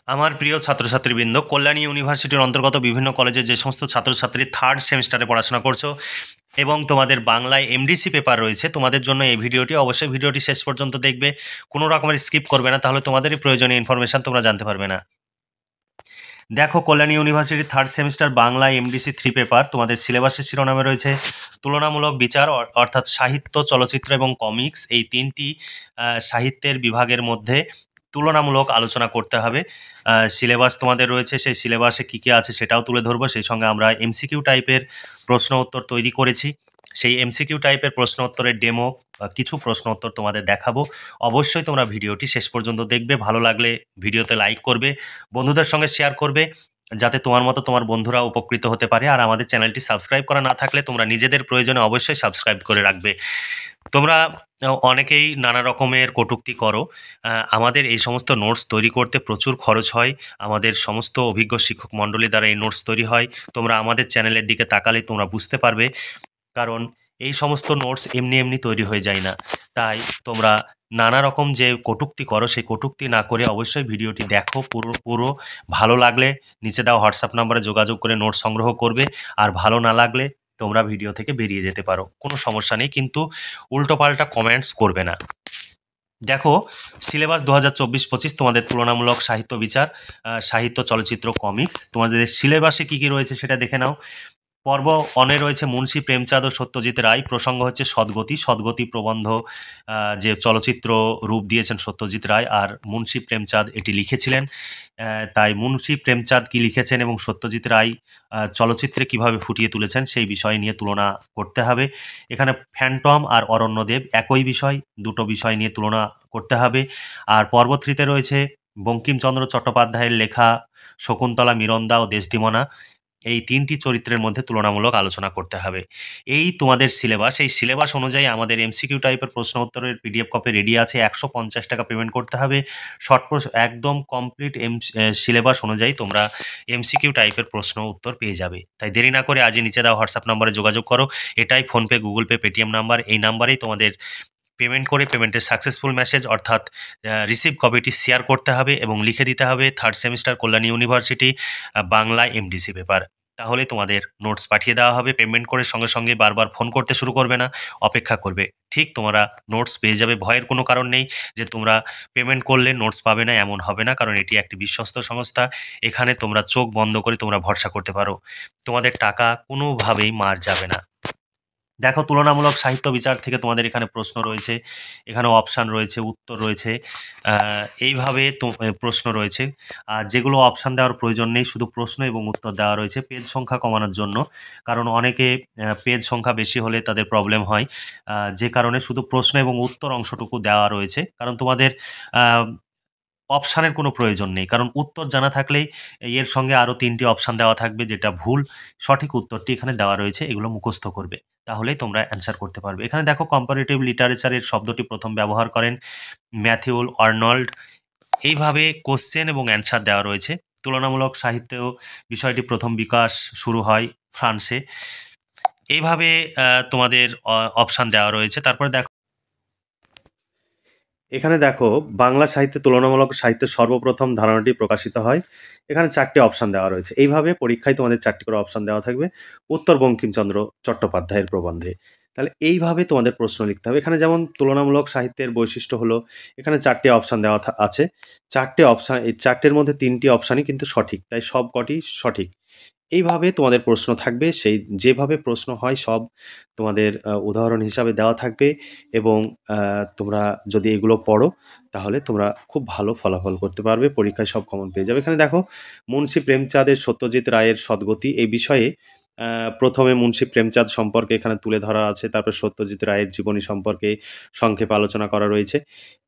আমার প্রিয় ছাত্রছাত্রীবৃন্দ, কল্যাণী ইউনিভার্সিটির অন্তর্গত বিভিন্ন কলেজে যে সমস্ত ছাত্রছাত্রী থার্ড সেমিস্টারে পড়াশোনা করছো এবং তোমাদের বাংলায় এমডিসি পেপার রয়েছে, তোমাদের জন্য এই ভিডিওটি, অবশ্যই ভিডিওটি শেষ পর্যন্ত দেখবে, কোনো রকমের স্কিপ করবে না, তাহলে তোমাদেরই প্রয়োজনীয় ইনফরমেশান তোমরা জানতে পারবে না। দেখো, কল্যাণী ইউনিভার্সিটির third semester Bangla MDC 3 paper, তোমাদের সিলেবাসের শিরোনামে রয়েছে তুলনামূলক বিচার, অর্থাৎ সাহিত্য, চলচ্চিত্র এবং কমিক্স, এই তিনটি সাহিত্যের বিভাগের মধ্যে তুলনামূলক আলোচনা করতে হবে। সিলেবাস তোমাদের রয়েছে, সেই সিলেবাসে কী কী আছে সেটাও তুলে ধরবো। সেই সঙ্গে আমরা এমসিকিউ টাইপের প্রশ্ন উত্তর তৈরি করেছি, সেই এমসিকিউ টাইপের প্রশ্ন উত্তরের ডেমো কিছু প্রশ্ন উত্তর তোমাদের দেখাবো। অবশ্যই তোমরা ভিডিওটি শেষ পর্যন্ত দেখবে, ভালো লাগলে ভিডিওতে লাইক করবে, বন্ধুদের সঙ্গে শেয়ার করবে, যাতে তোমার মতো তোমার বন্ধুরা উপকৃত হতে পারে। আর আমাদের চ্যানেলটি সাবস্ক্রাইব করা না থাকলে তোমরা নিজেদের প্রয়োজনে অবশ্যই সাবস্ক্রাইব করে রাখবে। তোমরা অনেকেই নানা রকমের কটূক্তি করো। আমাদের এই সমস্ত নোটস তৈরি করতে প্রচুর খরচ হয়, আমাদের সমস্ত অভিজ্ঞ শিক্ষক মণ্ডলী দ্বারা এই নোটস তৈরি হয়। তোমরা আমাদের চ্যানেলের দিকে তাকালে তোমরা বুঝতে পারবে, কারণ এই সমস্ত নোটস এমনি এমনি তৈরি হয়ে যায় না। তাই তোমরা নানা রকম যে কটূক্তি করো, সেই কটূক্তি না করে অবশ্যই ভিডিওটি দেখো পুরো। ভালো লাগলে নিচে দেওয়া হোয়াটসঅ্যাপ নাম্বারে যোগাযোগ করে নোট সংগ্রহ করবে, আর ভালো না লাগলে তোমরা ভিডিও থেকে বেরিয়ে যেতে পারো, কোনো সমস্যা নেই, কিন্তু উল্টোপাল্টা কমেন্টস করবে না। দেখো, সিলেবাস 2024-25 তোমাদের তুলনামূলক সাহিত্য বিচার, সাহিত্য, চলচ্চিত্র, কমিক্স, তোমাদের সিলেবাসে কী কী রয়েছে সেটা দেখে নাও। পর্ব অনে রয়েছে মুন্সী প্রেমচাঁদ ও সত্যজিৎ রায়, প্রসঙ্গ হচ্ছে সদ্গতি প্রবন্ধ, যে চলচ্চিত্র রূপ দিয়েছেন সত্যজিৎ রায়, আর মুন্সী প্রেমচাঁদ এটি লিখেছিলেন। তাই মুন্সী প্রেমচাঁদ কি লিখেছেন এবং সত্যজিৎ রায় চলচ্চিত্রে কিভাবে ফুটিয়ে তুলেছেন সেই বিষয় নিয়ে তুলনা করতে হবে। এখানে ফ্যান্টম আর অরণ্যদেব একই বিষয়, দুটো বিষয় নিয়ে তুলনা করতে হবে। আর পর্ব 3-তে রয়েছে বঙ্কিমচন্দ্র চট্টোপাধ্যায়ের লেখা শকুন্তলা, মিরন্দা ও দেশদিমনা, এই তিনটি চরিত্রের মধ্যে তুলনামূলক আলোচনা করতে হবে। এই তোমাদের সিলেবাস, এই সিলেবাস অনুযায়ী আমাদের এমসিকিউ টাইপের প্রশ্ন উত্তরের পিডিএফ কপি রেডি আছে, 150 টাকা পেমেন্ট করতে হবে। একদম কমপ্লিট সিলেবাস অনুযায়ী তোমরা এমসিকিউ টাইপের প্রশ্ন উত্তর পেয়ে যাবে। তাই দেরি না করে আজই নিচে দেওয়া হোয়াটসঅ্যাপ নাম্বারে যোগাযোগ করো, এটাই PhonePe, Google pay, Paytm number, এই নাম্বারেই তোমাদের পেমেন্ট করে পেমেন্টের সাকসেসফুল মেসেজ অর্থাৎ রিসিভ কপিটি শেয়ার করতে হবে এবং লিখে দিতে হবে third semester Kalyani university Bangla MDC paper. তাহলে তোমাদের নোটস পাঠিয়ে দেওয়া হবে। পেমেন্ট করে সঙ্গে সঙ্গে বারবার ফোন করতে শুরু করবে না, অপেক্ষা করবে, ঠিক তোমরা নোটস পেয়ে যাবে। ভয়ের কোনো কারণ নেই যে তোমরা পেমেন্ট করলে নোটস পাবে না, এমন হবে না, কারণ এটি একটি বিশ্বস্ত সংস্থা। এখানে তোমরা চোখ বন্ধ করে তোমরা ভরসা করতে পারো, তোমাদের টাকা কোনোভাবেই মার যাবে না। দেখো, তুলনামূলক সাহিত্য বিচার থেকে তোমাদের এখানে প্রশ্ন রয়েছে, এখানে অপশান রয়েছে, উত্তর রয়েছে, এইভাবে প্রশ্ন রয়েছে। আর যেগুলো অপশান দেওয়ার প্রয়োজন নেই, শুধু প্রশ্ন এবং উত্তর দেওয়া রয়েছে পেজ সংখ্যা কমানোর জন্য, কারণ অনেকে পেজ সংখ্যা বেশি হলে তাদের প্রবলেম হয়, যে কারণে শুধু প্রশ্ন এবং উত্তর অংশটুকু দেওয়া রয়েছে। কারণ তোমাদের অপশানের কোনো প্রয়োজন নেই, কারণ উত্তর জানা থাকলেই এর সঙ্গে আরও 3টি অপশান দেওয়া থাকবে, যেটা ভুল, সঠিক উত্তরটি এখানে দেওয়া রয়েছে, এগুলো মুখস্থ করবে, তাহলেই তোমরা অ্যান্সার করতে পারবে। এখানে দেখো, কম্পারেটিভ লিটারেচারের শব্দটি প্রথম ব্যবহার করেন ম্যাথিউ আর্নল্ড। এইভাবে কোশ্চেন এবং অ্যান্সার দেওয়া রয়েছে। তুলনামূলক সাহিত্য বিষয়টি প্রথম বিকাশ শুরু হয় ফ্রান্সে। এইভাবে তোমাদের অপশান দেওয়া রয়েছে। তারপরে দেখো, এখানে দেখো, বাংলা সাহিত্যে তুলনামূলক সাহিত্যের সর্বপ্রথম ধারণাটি প্রকাশিত হয়। এখানে 4টি অপশান দেওয়া রয়েছে। এইভাবে পরীক্ষায় তোমাদের 4টি করে অপশান দেওয়া থাকবে, উত্তর বঙ্কিমচন্দ্র চট্টোপাধ্যায়ের প্রবন্ধে। তাহলে এইভাবে তোমাদের প্রশ্ন লিখতে হবে। এখানে যেমন তুলনামূলক সাহিত্যের বৈশিষ্ট্য হলো, এখানে 4টি অপশান দেওয়া আছে। 4টে অপশান, এই 4টের মধ্যে 3টি অপশানই কিন্তু সঠিক, তাই সব কটি সঠিক। এইভাবে তোমাদের প্রশ্ন থাকবে, সেই যেভাবে প্রশ্ন হয় সব তোমাদের উদাহরণ হিসাবে দেওয়া থাকবে, এবং তোমরা যদি এগুলো পড়ো তাহলে তোমরা খুব ভালো ফলাফল করতে পারবে, পরীক্ষায় সব কমন পেয়ে যাবে। এখানে দেখো, মুন্সী প্রেমচাঁদের সত্যজিৎ রায়ের সদ্গতি, এই বিষয়ে প্রথমে মুন্সী প্রেমচাঁদ সম্পর্কে এখানে তুলে ধরা আছে, তারপর সত্যজিৎ রায়ের জীবনী সম্পর্কে সংক্ষেপে আলোচনা করা রয়েছে,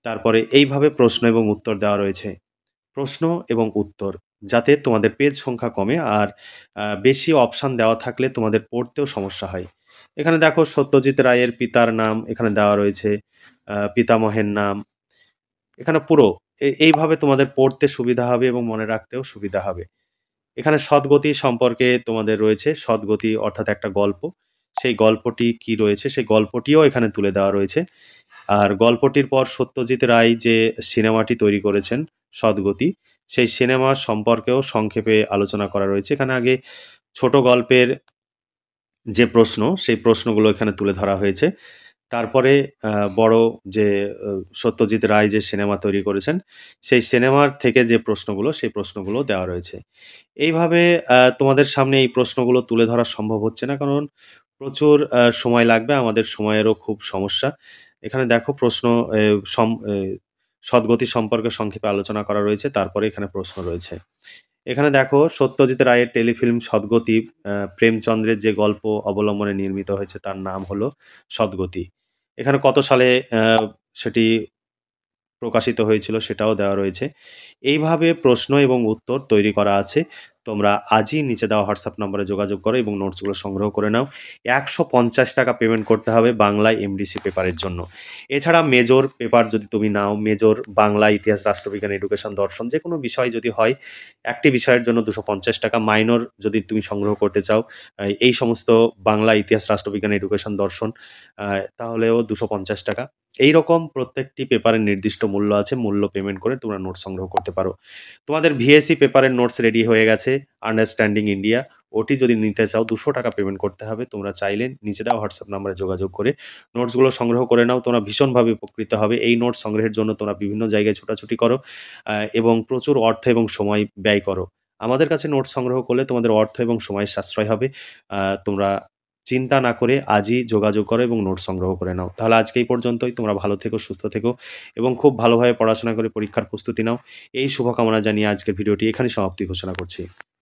তারপরে এইভাবে প্রশ্ন এবং উত্তর দেওয়া রয়েছে। প্রশ্ন এবং উত্তর, যাতে তোমাদের পেজ সংখ্যা কমে, আর বেশি অপশান দেওয়া থাকলে তোমাদের পড়তেও সমস্যা হয়। এখানে দেখো, সত্যজিৎ রায়ের পিতার নাম এখানে দেওয়া রয়েছে, পিতামহের নাম, এখানে পুরো এইভাবে তোমাদের পড়তে সুবিধা হবে এবং মনে রাখতেও সুবিধা হবে। এখানে সদ্গতি সম্পর্কে তোমাদের রয়েছে, সদ্গতি অর্থাৎ একটা গল্প, সেই গল্পটি কি রয়েছে সেই গল্পটিও এখানে তুলে দেওয়া রয়েছে। আর গল্পটির পর সত্যজিৎ রায় যে সিনেমাটি তৈরি করেছেন সদ্গতি, সেই সিনেমা সম্পর্কেও সংক্ষেপে আলোচনা করা রয়েছে। এখানে আগে ছোট গল্পের যে প্রশ্ন, সেই প্রশ্নগুলো এখানে তুলে ধরা হয়েছে। তারপরে বড় যে সত্যজিৎ রায় যে সিনেমা তৈরি করেছেন, সেই সিনেমার থেকে যে প্রশ্নগুলো, সেই প্রশ্নগুলো দেওয়া রয়েছে। এইভাবে তোমাদের সামনে এই প্রশ্নগুলো তুলে ধরা সম্ভব হচ্ছে না, কারণ প্রচুর সময় লাগবে, আমাদের সময়েরও খুব সমস্যা। এখানে দেখো প্রশ্ন এ সম এ সদ্গতি সম্পর্কে সংক্ষেপে আলোচনা করা রয়েছে, তারপরে এখানে প্রশ্ন রয়েছে। এখানে দেখো সত্যজিৎ রায়ের টেলিফিল্ম সদ্গতি প্রেমচন্দ্রের যে গল্প অবলম্বনে নির্মিত হয়েছে তার নাম হলো সদ্গতি। এখানে কত সালে সেটি প্রকাশিত হয়েছিল সেটাও দেওয়া রয়েছে। এইভাবে প্রশ্ন এবং উত্তর তৈরি করা আছে। তোমরা আজই নিচে দেওয়া হোয়াটসঅ্যাপ নম্বরে যোগাযোগ করো এবং নোটসগুলো সংগ্রহ করে নাও। ৳১৫০ পেমেন্ট করতে হবে বাংলায় এমডিসি পেপারের জন্য। এছাড়া মেজর পেপার যদি তুমি নাও, মেজর বাংলা, ইতিহাস, রাষ্ট্রবিজ্ঞান, এডুকেশন, দর্শন যেকোনো বিষয় যদি হয়, একটি বিষয়ের জন্য ৳২৫০, মাইনর যদি তুমি সংগ্রহ করতে চাও এই সমস্ত বাংলা, ইতিহাস, রাষ্ট্রবিজ্ঞান, এডুকেশন, দর্শন তাহলেও ৳২৫০। এইরকম প্রত্যেকটি পেপারের নির্দিষ্ট মূল্য আছে। মূল্য পেমেন্ট করে তোমরা নোটস সংগ্রহ করতে পারো। তোমাদের ভিএসসি পেপারের নোটস রেডি হয়ে গেছে, আন্ডারস্ট্যান্ডিং ইন্ডিয়া। ওটি যদি নিতে চাও ৳২০০ পেমেন্ট করতে হবে। তোমরা চাইলে নিচে দেওয়া হোয়াটসঅ্যাপ নম্বরে যোগাযোগ করে নোটসগুলো সংগ্রহ করে নাও। তোমরা ভীষণভাবে উপকৃত হবে। এই নোটস সংগ্রহের জন্য তোমরা বিভিন্ন জায়গায় ছোটাছুটি করো এবং প্রচুর অর্থ এবং সময় ব্যয় করো। আমাদের কাছে নোটস সংগ্রহ করলে তোমাদের অর্থ এবং সময়ের সাশ্রয় হবে। তোমরা চিন্তা না করে আজই যোগাযোগ করো এবং নোটস সংগ্রহ করে নাও। তাহলে আজকে এই পর্যন্তই। তোমরা ভালো থেকো, সুস্থ থেকো এবং খুব ভালোভাবে পড়াশোনা করে পরীক্ষার প্রস্তুতি নাও। এই শুভকামনা জানিয়ে আজকের ভিডিওটি এখানেই সমাপ্তি ঘোষণা করছি।